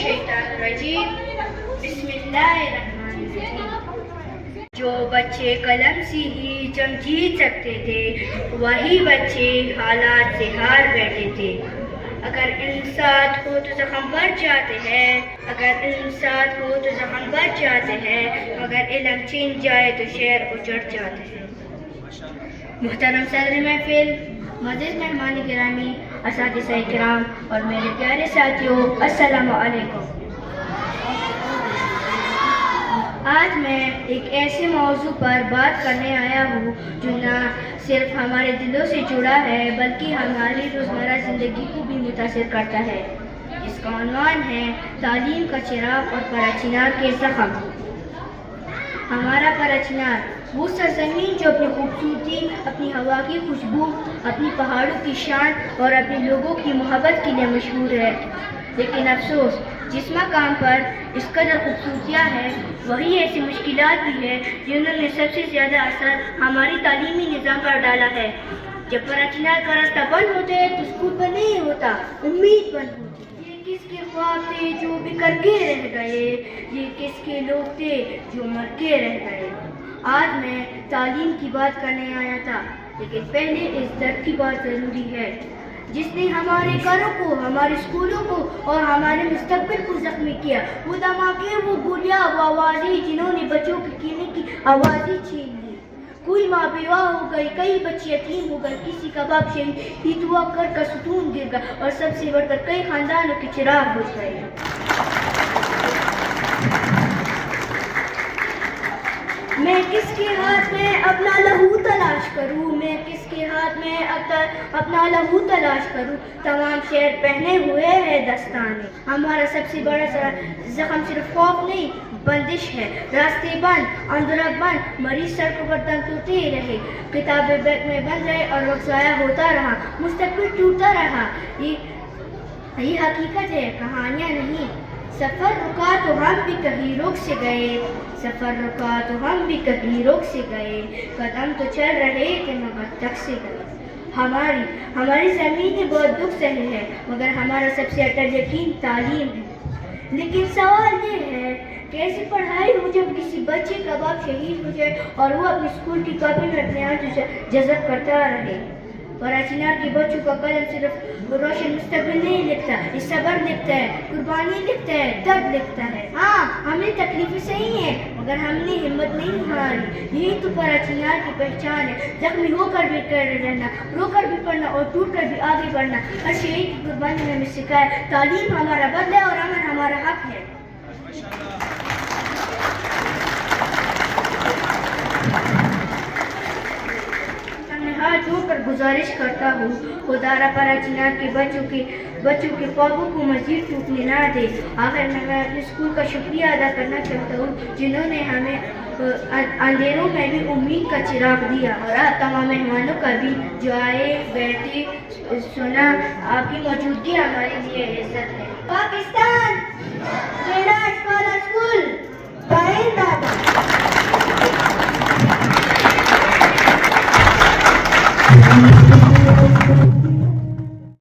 الشیطان الرجیم بسم اللہ الرحمن الرحیم۔ جو بچے قلم سے ہی جنگ جیت سکتے تھے وہی بچے حالات سے ہار بیٹھے تھے۔ اگر انسان ہو تو زخم بڑھ جاتے ہیں، اگر انسان ہو تو زخم بڑھ جاتے ہیں، مگر علم چھن جائے تو شعر اجڑ جاتے ہیں۔ محترم صدر محفل، معزز مہمان گرامی، اساتذہ کرام اور میرے پیارے ساتھیوں، السلام علیکم۔ آج میں ایک ایسے موضوع پر بات کرنے آیا ہوں جو نہ صرف ہمارے دلوں سے جڑا ہے بلکہ ہماری روزمرہ زندگی کو بھی متاثر کرتا ہے، جس کا عنوان ہے تعلیم کا چراغ اور پرچنار کے زخم۔ ہمارا پرچنار وہ سرزمین جو اپنی خوبصورتی، اپنی ہوا کی خوشبو، اپنی پہاڑوں کی شان اور اپنے لوگوں کی محبت کے لیے مشہور ہے، لیکن افسوس جس مقام پر اس قدر خوبصورتیاں ہیں وہی ایسی مشکلات بھی ہے جنہوں نے سب سے زیادہ اثر ہماری تعلیمی نظام پر ڈالا ہے۔ جب پرچنار کا راستہ بند ہوتا ہے تو اسکول بند نہیں ہوتا، امید بند ہوتی ہے۔ یہ کس کے خواب تھے جو بکھر کے رہ گئے، یہ کس کے لوگ تھے جو مر کے رہ گئے۔ آج میں تعلیم کی بات کرنے آیا تھا، لیکن پہلے اس درد کی بات ضروری ہے جس نے ہمارے گھروں کو، ہمارے اسکولوں کو اور ہمارے مستقبل کو زخمی کیا۔ وہ دھماکے، وہ گولیاں، وہ آوازیں جنہوں نے بچوں کے کینے کی آوازیں چھین لی۔ کوئی ماں بیوہ ہو گئی، کئی بچے یتیم ہو گئے، کسی کا باپ شہید ہوا، گھر کا ستون گر گیا اور سب سے بڑھ کر کئی خاندانوں کے چراغ بجھ گئے۔ میں کس کے ہاتھ میں اپنا لہو تلاش کروں، میں کس کے ہاتھ میں اپنا لہو تلاش کروں، تمام شہر پہنے ہوئے ہے دستانے۔ ہمارا سب سے بڑا زخم صرف خوف نہیں، بندش ہے۔ راستے بند، اندرہ بند، مریض سڑکوں پر دم توڑتے رہے، کتابیں بیگ میں بند رہے اور وقت ضائع ہوتا رہا، مستقبل ٹوٹتا رہا۔ یہ حقیقت ہے، کہانیاں نہیں۔ سفر رکا تو ہم بھی کہیں رک سے گئے، سفر رکا تو ہم بھی کہیں رک سے گئے، قدم تو چل رہے تھے مگر تک سے گئے۔ ہماری زمین نے بہت دکھ سہے ہے مگر ہمارا سب سے اٹل یقین تعلیم ہے۔ لیکن سوال یہ ہے کیسے پڑھائی ہو جب کسی بچے کا باپ شہید ہو جائے اور وہ اپنی اسکول کی کاپی میں اپنے آنسو جذب کرتا رہے۔ پرچنار کے بچوں کا قلم صرف روشن مستقبل نہیں لکھتا، یہ صبر لکھتا ہے، قربانی لکھتا ہے، درد لکھتا ہے۔ ہاں، ہمیں تکلیفیں صحیح ہیں مگر ہم نے ہمت نہیں ہاری۔ یہی تو پرچنار کی پہچان ہے، زخمی ہو کر بھی کڑے رہنا، رو کر بھی پڑھنا اور ٹوٹ کر بھی آگے بڑھنا۔ ہر شہید کی قربانی نے ہمیں سکھایا تعلیم ہمارا بدلہ ہے اور امن ہمارا حق ہے۔ ہاتھ جوڑ کر گزارش کرتا ہوں خدا را پرچنار کے بچوں کے خوابوں کو مزید ٹوٹنے نہ دے۔ آخر میں اپنے اسکول کا شکریہ ادا کرنا چاہتا ہوں جنہوں نے ہمیں اندھیروں میں بھی امید کا چراغ دیا، اور آپ تمام مہمانوں کا بھی جو آئے، بیٹھے، سنا۔ آپ کی موجودگی ہمارے لیے عزت ہے۔ پاکستان